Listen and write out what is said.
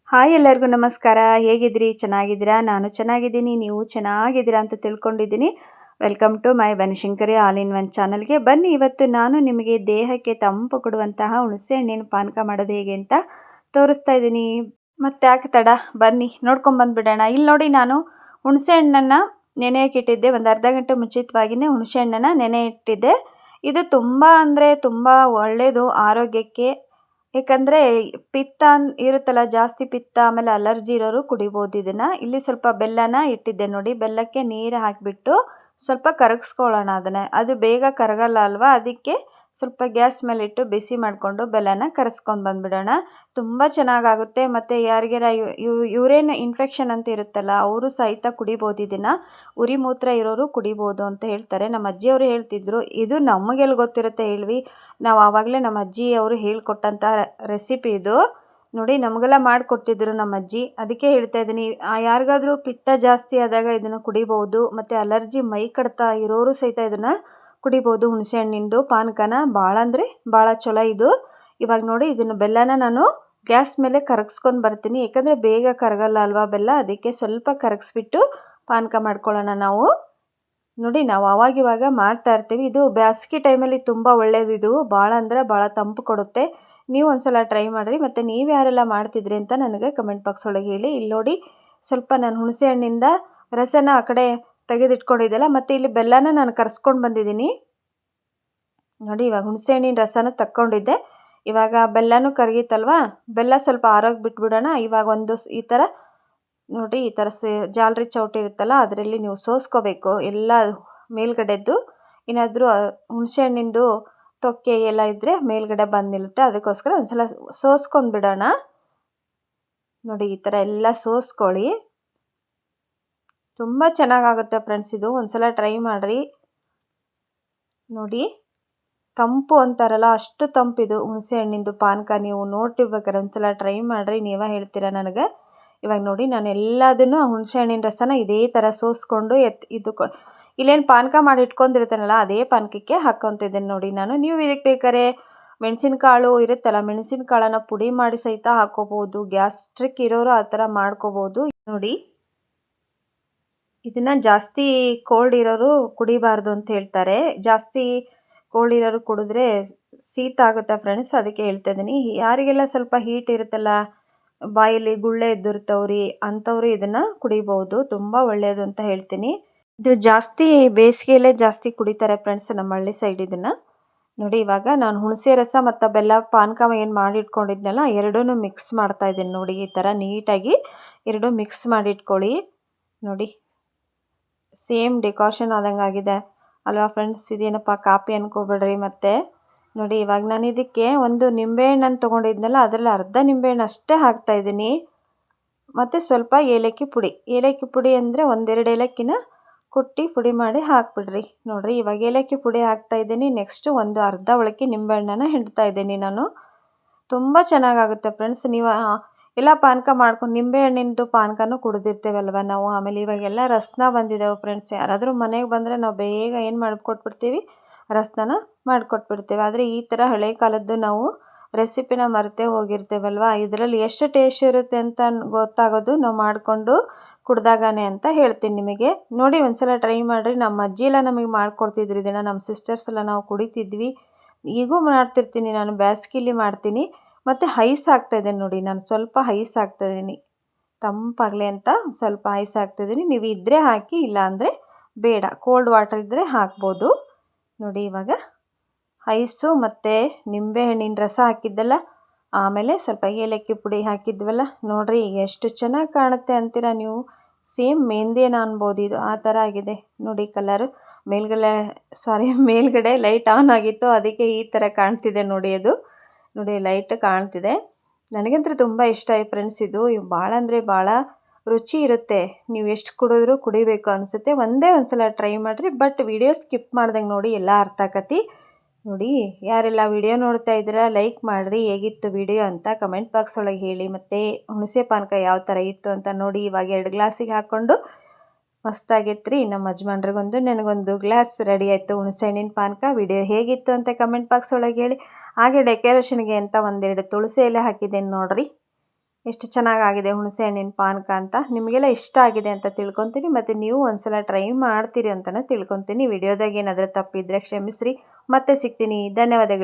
Hi ಎಲ್ಲರಿಗೂ ನಮಸ್ಕಾರ. ಹೇಗಿದ್ದೀರಿ? ಚೆನ್ನಾಗಿದ್ದೀರಾ? ನಾನು ಚೆನ್ನಾಗಿದ್ದೀನಿ, ನೀವು ಚೆನ್ನಾಗಿದ್ದೀರಾ ಅಂತ ತಿಳ್ಕೊಂಡಿದ್ದೀನಿ. Welcome to my Banashankari all in one ಚಾನಲ್ಗೆ. ಬನ್ನಿ, ಇವತ್ತು ನಾನು ನಿಮಗೆ ದೇಹಕ್ಕೆ ತಂಪು ಕೊಡುವಂತಹ ಹುಣಸೆ ಹಣ್ಣಿನ ಪಾನಕ ಮಾಡೋದು ಹೇಗೆ ಅಂತ ತೋರಿಸ್ತಾ ಇದ್ದೀನಿ. ಮತ್ತೆ ಯಾಕೆ ತಡ, ಬನ್ನಿ ನೋಡ್ಕೊಂಬಂದುಬಿಡೋಣ. ಇಲ್ಲಿ ನೋಡಿ, ನಾನು ಹುಣಸೆ ಹಣ್ಣನ್ನು ನೆನೆಯೋಕೆ ಇಟ್ಟಿದ್ದೆ. ಒಂದು ಅರ್ಧ ಗಂಟೆ ಮುಂಚಿತವಾಗಿಯೇ ಹುಣಸೆ ಹಣ್ಣನ್ನು ನೆನೆ ಇಟ್ಟಿದ್ದೆ. ಇದು ತುಂಬ ಅಂದರೆ ತುಂಬ ಒಳ್ಳೆಯದು ಆರೋಗ್ಯಕ್ಕೆ. ಏಕೆಂದರೆ ಪಿತ್ತ ಇರುತ್ತಲ್ಲ, ಜಾಸ್ತಿ ಪಿತ್ತ ಆಮೇಲೆ ಅಲರ್ಜಿ ಇರೋರು ಕುಡಿಬೋದು ಇದನ್ನು. ಇಲ್ಲಿ ಸ್ವಲ್ಪ ಬೆಲ್ಲನ ಇಟ್ಟಿದ್ದೆ ನೋಡಿ. ಬೆಲ್ಲಕ್ಕೆ ನೀರು ಹಾಕಿಬಿಟ್ಟು ಸ್ವಲ್ಪ ಕರಗಿಸ್ಕೊಳ್ಳೋಣ ಅದನ್ನು. ಅದು ಬೇಗ ಕರಗಲ್ಲ ಅಲ್ವಾ, ಅದಕ್ಕೆ ಸ್ವಲ್ಪ ಗ್ಯಾಸ್ ಮೇಲೆ ಇಟ್ಟು ಬಿಸಿ ಮಾಡಿಕೊಂಡು ಬೆಲ್ಲನ ಕರಗಿಸ್ಕೊಂಡು ಬಂದುಬಿಡೋಣ. ತುಂಬ ಚೆನ್ನಾಗಾಗುತ್ತೆ. ಮತ್ತು ಯಾರಿಗಾರ ಯೂರಿನ್ ಇನ್ಫೆಕ್ಷನ್ ಅಂತ ಇರುತ್ತಲ್ಲ, ಅವರು ಸಹಿತ ಕುಡಿಬೋದು ಇದನ್ನು. ಉರಿ ಮೂತ್ರ ಇರೋರು ಕುಡಿಬೋದು ಅಂತ ಹೇಳ್ತಾರೆ. ನಮ್ಮ ಅಜ್ಜಿಯವರು ಹೇಳ್ತಿದ್ರು. ಇದು ನಮಗೆಲ್ಲಿ ಗೊತ್ತಿರುತ್ತೆ ಹೇಳ್ವಿ, ನಾವು ಆವಾಗಲೇ ನಮ್ಮ ಅಜ್ಜಿಯವರು ಹೇಳ್ಕೊಟ್ಟಂಥ ರೆಸಿಪಿ ಇದು ನೋಡಿ. ನಮಗೆಲ್ಲ ಮಾಡಿಕೊಡ್ತಿದ್ರು ನಮ್ಮ ಅಜ್ಜಿ, ಅದಕ್ಕೆ ಹೇಳ್ತಾ ಇದ್ದೀನಿ. ಯಾರಿಗಾದ್ರೂ ಪಿತ್ತ ಜಾಸ್ತಿ ಆದಾಗ ಇದನ್ನು ಕುಡಿಬೋದು. ಮತ್ತು ಅಲರ್ಜಿ ಮೈ ಕಡ್ತಾ ಇರೋರು ಸಹಿತ ಇದನ್ನು ಕುಡಿಬೋದು. ಹುಣಸೆ ಹಣ್ಣಿಂದು ಪಾನಕನ ಭಾಳ ಅಂದರೆ ಭಾಳ ಚಲೋ ಇದು. ಇವಾಗ ನೋಡಿ, ಇದನ್ನು ಬೆಲ್ಲನ ನಾನು ಗ್ಯಾಸ್ ಮೇಲೆ ಕರಗಿಸ್ಕೊಂಡು ಬರ್ತೀನಿ. ಯಾಕಂದರೆ ಬೇಗ ಕರಗಲ್ಲ ಅಲ್ವಾ ಬೆಲ್ಲ, ಅದಕ್ಕೆ ಸ್ವಲ್ಪ ಕರಗಿಸ್ಬಿಟ್ಟು ಪಾನಕ ಮಾಡ್ಕೊಳ್ಳೋಣ ನಾವು. ನೋಡಿ, ನಾವು ಆವಾಗಿವಾಗ ಮಾಡ್ತಾ ಇರ್ತೀವಿ. ಇದು ಬೇಸಿಗೆ ಟೈಮಲ್ಲಿ ತುಂಬ ಒಳ್ಳೆಯದು. ಇದು ಭಾಳ ಅಂದರೆ ಭಾಳ ತಂಪು ಕೊಡುತ್ತೆ. ನೀವು ಒಂದ್ಸಲ ಟ್ರೈ ಮಾಡಿರಿ. ಮತ್ತು ನೀವು ಯಾರೆಲ್ಲ ಮಾಡ್ತಿದ್ರಿ ಅಂತ ನನಗೆ ಕಮೆಂಟ್ ಬಾಕ್ಸ್ ಒಳಗೆ ಹೇಳಿ. ಇಲ್ಲಿ ನೋಡಿ, ಸ್ವಲ್ಪ ನಾನು ಹುಣಸೆ ಹಣ್ಣಿಂದ ರಸನ ಆ ಕಡೆ ತೆಗೆದಿಟ್ಕೊಂಡಿದ್ದೆಲ್ಲ, ಮತ್ತು ಇಲ್ಲಿ ಬೆಲ್ಲನ ನಾನು ಕರೆಸ್ಕೊಂಡು ಬಂದಿದ್ದೀನಿ ನೋಡಿ. ಇವಾಗ ಹುಣಸೆ ಹಣ್ಣಿನ ರಸನ ತಕ್ಕೊಂಡಿದ್ದೆ. ಇವಾಗ ಬೆಲ್ಲನೂ ಕರಗಿತ್ತಲ್ವಾ, ಬೆಲ್ಲ ಸ್ವಲ್ಪ ಆರೋಗಿ ಬಿಟ್ಬಿಡೋಣ. ಇವಾಗ ಒಂದು ಈ ಥರ ನೋಡಿ, ಈ ಥರ ಜಾಲರಿ ಚೌಟಿ ಇರುತ್ತಲ್ಲ, ಅದರಲ್ಲಿ ನೀವು ಸೋಸ್ಕೋಬೇಕು ಎಲ್ಲ ಮೇಲ್ಗಡೆದ್ದು. ಏನಾದರೂ ಹುಣಸೆ ಹಣ್ಣಿಂದು ತೊಕ್ಕೆ ಎಲ್ಲ ಇದ್ದರೆ ಮೇಲ್ಗಡೆ ಬಂದು ನಿಲ್ಲುತ್ತೆ. ಅದಕ್ಕೋಸ್ಕರ ಒಂದ್ಸಲ ಸೋಸ್ಕೊಂಡು ಬಿಡೋಣ ನೋಡಿ. ಈ ಥರ ಎಲ್ಲ ಸೋಸ್ಕೊಳ್ಳಿ. ತುಂಬ ಚೆನ್ನಾಗಾಗುತ್ತೆ ಫ್ರೆಂಡ್ಸ್. ಇದು ಒಂದ್ಸಲ ಟ್ರೈ ಮಾಡಿರಿ ನೋಡಿ. ತಂಪು ಅಂತಾರಲ್ಲ, ಅಷ್ಟು ತಂಪಿದು ಹುಣಸೆ ಹಣ್ಣಿಂದು ಪಾನಕ. ನೀವು ನೋಡ್ತಿರ್ಬೇಕಾದ್ರೆ ಒಂದ್ಸಲ ಟ್ರೈ ಮಾಡಿರಿ, ನೀವೇ ಹೇಳ್ತೀರಾ ನನಗೆ. ಇವಾಗ ನೋಡಿ, ನಾನು ಎಲ್ಲದನ್ನು ಹುಣಸೆ ಹಣ್ಣಿನ ರಸನ ಇದೇ ಥರ ಸೋಸ್ಕೊಂಡು ಇಲ್ಲೇನು ಪಾನಕ ಮಾಡಿ ಇಟ್ಕೊಂಡಿರ್ತಾನಲ್ಲ, ಅದೇ ಪಾನಕಕ್ಕೆ ಹಾಕ್ಕೊತಿದ್ದೇನೆ ನೋಡಿ ನಾನು. ನೀವು ಇದಕ್ಕೆ ಬೇಕಾದ್ರೆ ಮೆಣಸಿನಕಾಳು ಇರುತ್ತಲ್ಲ, ಮೆಣಸಿನಕಾಳನ್ನು ಪುಡಿ ಮಾಡಿ ಸಹಿತ ಹಾಕ್ಕೋಬೋದು. ಗ್ಯಾಸ್ಟ್ರಿಕ್ ಇರೋರು ಆ ಥರ ಮಾಡ್ಕೋಬೋದು ನೋಡಿ. ಇದನ್ನು ಜಾಸ್ತಿ ಕೋಲ್ಡ್ ಇರೋರು ಕುಡಿಬಾರ್ದು ಅಂತ ಹೇಳ್ತಾರೆ. ಜಾಸ್ತಿ ಕೋಲ್ಡ್ ಇರೋರು ಕುಡಿದ್ರೆ ಶೀತ ಆಗುತ್ತೆ ಫ್ರೆಂಡ್ಸ್, ಅದಕ್ಕೆ ಹೇಳ್ತಾ ಇದ್ದೀನಿ. ಯಾರಿಗೆಲ್ಲ ಸ್ವಲ್ಪ ಹೀಟ್ ಇರುತ್ತಲ್ಲ, ಬಾಯಲ್ಲಿ ಗುಳ್ಳೆ ಎದ್ದಿರ್ತವ್ರಿ ಅಂಥವ್ರು ಇದನ್ನು ಕುಡಿಬೋದು. ತುಂಬ ಒಳ್ಳೆಯದು ಅಂತ ಹೇಳ್ತೀನಿ. ಇದು ಜಾಸ್ತಿ ಬೇಸಿಗೆಯಲ್ಲೇ ಜಾಸ್ತಿ ಕುಡಿತಾರೆ ಫ್ರೆಂಡ್ಸ್ ನಮ್ಮ ಹಳ್ಳಿ ಸೈಡ್ ಇದನ್ನು ನೋಡಿ. ಇವಾಗ ನಾನು ಹುಣಸೆ ರಸ ಮತ್ತು ಬೆಲ್ಲ ಪಾನಕ ಏನು ಮಾಡಿಟ್ಕೊಂಡಿದ್ನಲ್ಲ, ಎರಡೂ ಮಿಕ್ಸ್ ಮಾಡ್ತಾ ಇದ್ದೀನಿ ನೋಡಿ. ಈ ಥರ ನೀಟಾಗಿ ಎರಡೂ ಮಿಕ್ಸ್ ಮಾಡಿಟ್ಕೊಳ್ಳಿ ನೋಡಿ. ಸೇಮ್ ಡಿಕಾಷನ್ ಆದಂಗೆ ಆಗಿದೆ ಅಲ್ವಾ ಫ್ರೆಂಡ್ಸ್. ಇದೇನಪ್ಪ ಕಾಪಿ ಅನ್ಕೋಬೇಡ್ರಿ. ಮತ್ತು ನೋಡಿ, ಇವಾಗ ನಾನು ಇದಕ್ಕೆ ಒಂದು ನಿಂಬೆಹಣ್ಣನ್ನು ತೊಗೊಂಡಿದ್ನಲ್ಲ, ಅದರಲ್ಲಿ ಅರ್ಧ ನಿಂಬೆಹಣ್ಣು ಅಷ್ಟೇ ಹಾಕ್ತಾಯಿದ್ದೀನಿ. ಮತ್ತು ಸ್ವಲ್ಪ ಏಲಕ್ಕಿ ಪುಡಿ. ಏಲಕ್ಕಿ ಪುಡಿ ಅಂದರೆ ಒಂದೆರಡು ಏಲಕ್ಕಿನ ಕುಟ್ಟಿ ಪುಡಿ ಮಾಡಿ ಹಾಕ್ಬಿಡ್ರಿ ನೋಡಿರಿ. ಇವಾಗ ಏಲಕ್ಕಿ ಪುಡಿ ಹಾಕ್ತಾಯಿದ್ದೀನಿ. ನೆಕ್ಸ್ಟು ಒಂದು ಅರ್ಧ ಒಳಕ್ಕೆ ನಿಂಬೆಹಣ್ಣನ್ನು ಹಿಂಡ್ತಾ ಇದ್ದೀನಿ ನಾನು. ತುಂಬ ಚೆನ್ನಾಗಾಗುತ್ತೆ ಫ್ರೆಂಡ್ಸ್. ನೀವು ಎಲ್ಲ ಪಾನಕ ಮಾಡ್ಕೊಂಡು ನಿಂಬೆಹಣ್ಣಿಂದು ಪಾನಕನೂ ಕುಡಿದಿರ್ತೇವಲ್ವ ನಾವು. ಆಮೇಲೆ ಇವಾಗೆಲ್ಲ ರಸನ ಬಂದಿದ್ದಾವೆ ಫ್ರೆಂಡ್ಸ್. ಯಾರಾದರೂ ಮನೆಗೆ ಬಂದರೆ ನಾವು ಬೇಗ ಏನು ಮಾಡಿಕೊಟ್ಬಿಡ್ತೀವಿ, ರಸನ ಮಾಡಿಕೊಟ್ಬಿಡ್ತೇವೆ. ಆದರೆ ಈ ಥರ ಹಳೆ ಕಾಲದ್ದು ನಾವು ರೆಸಿಪಿನ ಮರೆತೇ ಹೋಗಿರ್ತೇವಲ್ವ. ಇದರಲ್ಲಿ ಎಷ್ಟು ಟೇಸ್ಟ್ ಇರುತ್ತೆ ಅಂತ ಗೊತ್ತಾಗೋದು ನಾವು ಮಾಡಿಕೊಂಡು ಕುಡ್ದಾಗನೇ ಅಂತ ಹೇಳ್ತೀನಿ ನಿಮಗೆ ನೋಡಿ. ಒಂದ್ಸಲ ಟ್ರೈ ಮಾಡಿರಿ. ನಮ್ಮ ಅಜ್ಜಿ ಎಲ್ಲ ನಮಗೆ ಮಾಡಿಕೊಡ್ತಿದ್ರು ಇದನ್ನು. ನಮ್ಮ ಸಿಸ್ಟರ್ಸ್ ಎಲ್ಲ ನಾವು ಕುಡಿತಿದ್ವಿ. ಈಗೂ ಮಾಡ್ತಿರ್ತೀನಿ ನಾನು, ಬೇಸಿಗೆಲಿ ಮಾಡ್ತೀನಿ. ಮತ್ತು ಐಸ್ ಹಾಕ್ತಾಯಿದ್ದೀನಿ ನೋಡಿ. ನಾನು ಸ್ವಲ್ಪ ಐಸ್ ಹಾಕ್ತಾಯಿದ್ದೀನಿ, ತಂಪಾಗಲಿ ಅಂತ ಸ್ವಲ್ಪ ಐಸ್ ಹಾಕ್ತಾಯಿದ್ದೀನಿ. ನೀವು ಇದ್ದರೆ ಹಾಕಿ, ಇಲ್ಲ ಅಂದರೆ ಬೇಡ. ಕೋಲ್ಡ್ ವಾಟರ್ ಇದ್ದರೆ ಹಾಕ್ಬೋದು ನೋಡಿ. ಇವಾಗ ಐಸು ಮತ್ತು ನಿಂಬೆಹಣ್ಣಿನ ರಸ ಹಾಕಿದ್ದಲ್ಲ, ಆಮೇಲೆ ಸ್ವಲ್ಪ ಏಲಕ್ಕಿ ಪುಡಿ ಹಾಕಿದ್ವಲ್ಲ ನೋಡಿರಿ, ಎಷ್ಟು ಚೆನ್ನಾಗಿ ಕಾಣುತ್ತೆ ಅಂತೀರ ನೀವು. ಸೇಮ್ ಮೆಹಂದಿನ ಅನ್ಬೋದು ಇದು, ಆ ಥರ ಆಗಿದೆ ನೋಡಿ ಕಲರು. ಮೇಲ್ಗಡೆ ಲೈಟ್ ಆನ್ ಆಗಿತ್ತು, ಅದಕ್ಕೆ ಈ ಥರ ಕಾಣ್ತಿದೆ ನೋಡಿ. ಅದು ನೋಡಿ, ಲೈಟ್ ಕಾಣ್ತಿದೆ. ನನಗಂತೂ ತುಂಬ ಇಷ್ಟ ಫ್ರೆಂಡ್ಸ್ ಇದು. ಭಾಳ ಅಂದರೆ ಭಾಳ ರುಚಿ ಇರುತ್ತೆ. ನೀವು ಎಷ್ಟು ಕುಡಿದ್ರೂ ಕುಡಿಬೇಕು ಅನಿಸುತ್ತೆ. ಒಂದೇ ಸಲ ಟ್ರೈ ಮಾಡಿರಿ. ಬಟ್ ವಿಡಿಯೋ ಸ್ಕಿಪ್ ಮಾಡ್ದಂಗೆ ನೋಡಿ, ಎಲ್ಲ ಅರ್ಥ ಆಕತಿ ನೋಡಿ. ಯಾರೆಲ್ಲ ವಿಡಿಯೋ ನೋಡ್ತಾ ಇದ್ದೀರಾ ಲೈಕ್ ಮಾಡಿರಿ. ಹೇಗಿತ್ತು ವಿಡಿಯೋ ಅಂತ ಕಮೆಂಟ್ ಬಾಕ್ಸ್ ಒಳಗೆ ಹೇಳಿ. ಮತ್ತು ಹುಣಸೆ ಪಾನಕ ಯಾವ ಥರ ಇತ್ತು ಅಂತ ನೋಡಿ. ಇವಾಗ 2 ಗ್ಲಾಸಿಗೆ ಹಾಕ್ಕೊಂಡು ಮಸ್ತಾಗೈತ್ರಿ. ನಮ್ಮ ಯಜಮಾನ್ರಿಗೊಂದು ನನಗೊಂದು ಗ್ಲಾಸ್ ರೆಡಿ ಆಯಿತು ಹುಣಸೆ ಹಣ್ಣಿನ ಪಾನಕ. ವಿಡಿಯೋ ಹೇಗಿತ್ತು ಅಂತ ಕಮೆಂಟ್ ಬಾಕ್ಸ್ ಒಳಗೆ ಹೇಳಿ. ಹಾಗೆ ಡೆಕೋರೇಷನ್ಗೆ ಅಂತ ಒಂದೆರಡು ತುಳಸಿ ಎಲೆ ಹಾಕಿದ್ದೇನೆ ನೋಡಿರಿ. ಎಷ್ಟು ಚೆನ್ನಾಗಾಗಿದೆ ಹುಣಸೆ ಹಣ್ಣಿನ ಪಾನಕ ಅಂತ. ನಿಮಗೆಲ್ಲ ಇಷ್ಟ ಆಗಿದೆ ಅಂತ ತಿಳ್ಕೊತೀನಿ, ಮತ್ತು ನೀವು ಒಂದ್ಸಲ ಟ್ರೈ ಮಾಡ್ತೀರಿ ಅಂತಲೂ ತಿಳ್ಕೊತೀನಿ. ವಿಡಿಯೋದಾಗ ಏನಾದರೂ ತಪ್ಪಿದ್ರೆ ಕ್ಷಮಿಸ್ರಿ. ಮತ್ತೆ ಸಿಗ್ತೀನಿ. ಧನ್ಯವಾದಗಳು.